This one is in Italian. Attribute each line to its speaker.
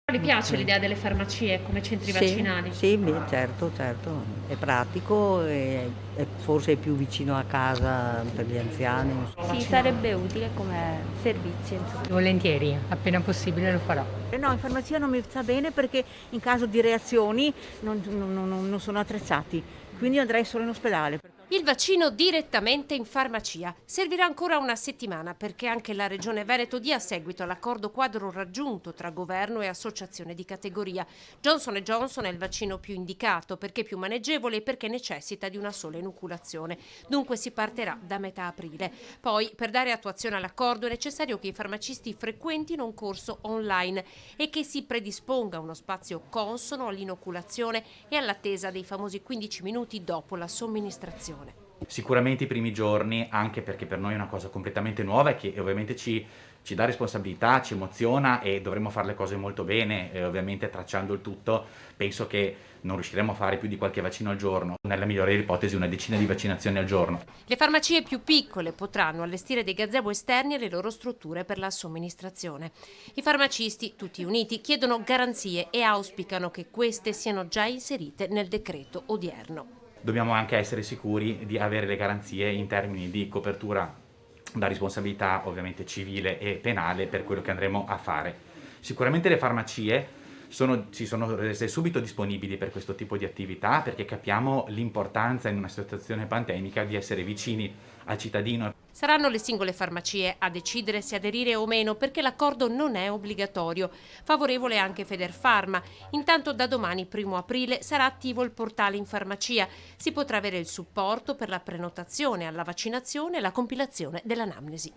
Speaker 1: Le piace l'idea delle farmacie come centri
Speaker 2: Sì,
Speaker 1: vaccinali?
Speaker 2: sì, certo, certo, è pratico e forse è più vicino a casa per gli anziani.
Speaker 3: Sì,
Speaker 1: Vaccinali.
Speaker 3: sarebbe utile come servizio, insomma.
Speaker 4: Volentieri, appena possibile lo farò.
Speaker 5: No, in farmacia non mi sta bene perché in caso di reazioni non sono attrezzati, quindi andrei solo in ospedale.
Speaker 6: Il vaccino direttamente in farmacia. Servirà ancora una settimana perché anche la Regione Veneto dia seguito all'accordo quadro raggiunto tra governo e associazione di categoria. Johnson Johnson è il vaccino più indicato perché più maneggevole e perché necessita di una sola inoculazione. Dunque si partirà da metà aprile. Poi, per dare attuazione all'accordo è necessario che i farmacisti frequentino un corso online e che si predisponga uno spazio consono all'inoculazione e all'attesa dei famosi 15 minuti dopo la somministrazione.
Speaker 7: Sicuramente i primi giorni, anche perché per noi è una cosa completamente nuova e che ovviamente ci dà responsabilità, ci emoziona e dovremo fare le cose molto bene, ovviamente tracciando il tutto. Penso che non riusciremo a fare più di qualche vaccino al giorno, nella migliore delle ipotesi una decina di vaccinazioni al giorno.
Speaker 6: Le farmacie più piccole potranno allestire dei gazebo esterni alle loro strutture per la somministrazione. I farmacisti, tutti uniti, chiedono garanzie e auspicano che queste siano già inserite nel decreto odierno.
Speaker 7: Dobbiamo anche essere sicuri di avere le garanzie in termini di copertura da responsabilità ovviamente civile e penale per quello che andremo a fare. Sicuramente le farmacie si sono rese subito disponibili per questo tipo di attività perché capiamo l'importanza in una situazione pandemica di essere vicini al cittadino.
Speaker 6: Saranno le singole farmacie a decidere se aderire o meno perché l'accordo non è obbligatorio. Favorevole anche Federfarma. Intanto da domani 1° aprile sarà attivo il portale in farmacia. Si potrà avere il supporto per la prenotazione alla vaccinazione e la compilazione dell'anamnesi.